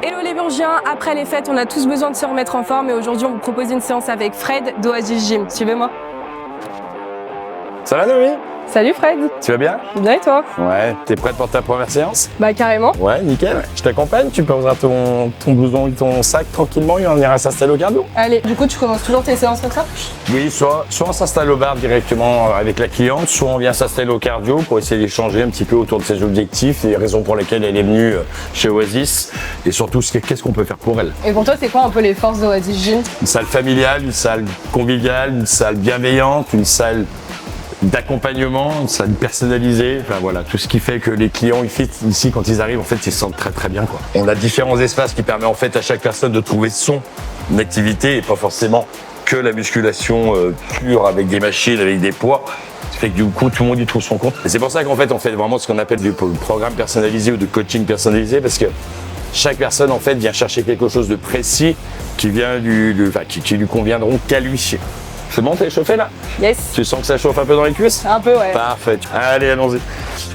Hello les Bourgiens, après les fêtes, on a tous besoin de se remettre en forme et aujourd'hui on vous propose une séance avec Fred d'Oasis Gym. Suivez-moi. Ça va Noémie? Salut Fred. Tu vas bien? Bien et toi? Ouais, t'es prête pour ta première séance? Bah carrément. Ouais, nickel. Je t'accompagne, tu poseras ton blouson et ton sac tranquillement et on ira s'installer au cardio. Allez, du coup tu commences toujours tes séances comme ça? Oui, soit on s'installe au bar directement avec la cliente, soit on vient s'installer au cardio pour essayer d'échanger un petit peu autour de ses objectifs, les raisons pour lesquelles elle est venue chez Oasis et surtout qu'est-ce qu'on peut faire pour elle. Et pour toi c'est quoi un peu les forces d'Oasis Gym? Une salle familiale, une salle conviviale, une salle bienveillante, une salle d'accompagnement, une salle personnalisée, enfin voilà, tout ce qui fait que les clients ici quand ils arrivent en fait ils se sentent très très bien quoi. On a différents espaces qui permettent en fait à chaque personne de trouver son activité et pas forcément que la musculation pure avec des machines, avec des poids. Ça fait que du coup tout le monde y trouve son compte. Et c'est pour ça qu'en fait on fait vraiment ce qu'on appelle du programme personnalisé ou de coaching personnalisé parce que chaque personne en fait vient chercher quelque chose de précis qui vient qui lui conviendront qu'à lui. C'est bon, t'es chauffé là? Yes. Tu sens que ça chauffe un peu dans les cuisses? Un peu ouais. Parfait. Allez, allons-y.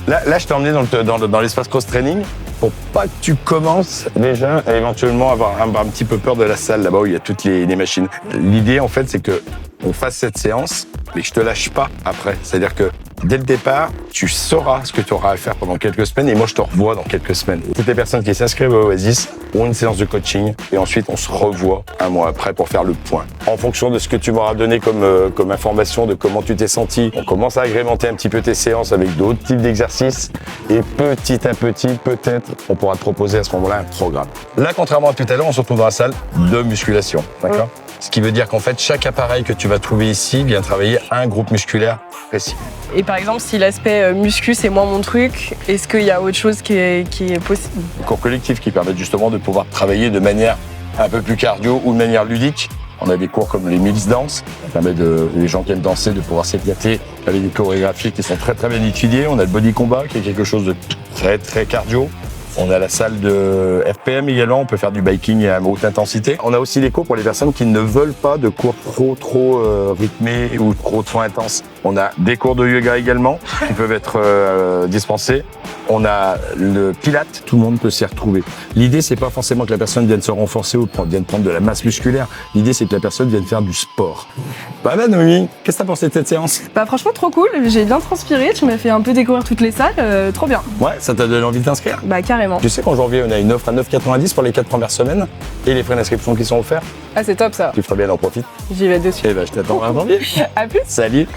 Là, je t'ai emmené dans l'espace cross-training pour pas que tu commences déjà à éventuellement avoir un petit peu peur de la salle là-bas où il y a toutes les machines. L'idée, en fait, c'est que on fasse cette séance, mais je te lâche pas après. C'est-à-dire que dès le départ, tu sauras ce que tu auras à faire pendant quelques semaines et moi, je te revois dans quelques semaines. Toutes les personnes qui s'inscrivent à Oasis ont une séance de coaching et ensuite, on se revoit un mois après pour faire le point. En fonction de ce que tu m'auras donné comme information de comment tu t'es senti, on commence à agrémenter un petit peu tes séances avec d'autres types d'exercices et petit à petit, peut-être, on pourra te proposer à ce moment-là un programme. Là, contrairement à tout à l'heure, on se retrouve dans la salle de musculation. D'accord ? Ce qui veut dire qu'en fait, chaque appareil que tu vas trouver ici vient travailler un groupe musculaire précis. Et par exemple, si l'aspect muscu c'est moins mon truc, est-ce qu'il y a autre chose qui est possible? Des cours collectifs qui permettent justement de pouvoir travailler de manière un peu plus cardio ou de manière ludique. On a des cours comme les Mills Dance, ça permet les gens qui aiment danser de pouvoir s'éclater avec des chorégraphies qui sont très très bien étudiées. On a le body combat qui est quelque chose de très très cardio. On a la salle de RPM également, on peut faire du biking à haute intensité. On a aussi des cours pour les personnes qui ne veulent pas de cours trop rythmés ou trop intenses. On a des cours de yoga également qui peuvent être dispensés. On a le Pilates, tout le monde peut s'y retrouver. L'idée, c'est pas forcément que la personne vienne se renforcer ou vienne prendre de la masse musculaire. L'idée, c'est que la personne vienne faire du sport. Bah Noémie, qu'est-ce que t'as pensé de cette séance? Bah franchement trop cool, j'ai bien transpiré, tu m'as fait un peu découvrir toutes les salles, trop bien. Ouais, ça t'a donné envie de t'inscrire? Bah carrément. Tu sais qu'en janvier, on a une offre à 9,90 pour les 4 premières semaines et les frais d'inscription qui sont offerts. Ah c'est top ça. Tu ferais bien d'en profiter. J'y vais dessus. Eh ben, je t'attends en janvier. À plus. Salut.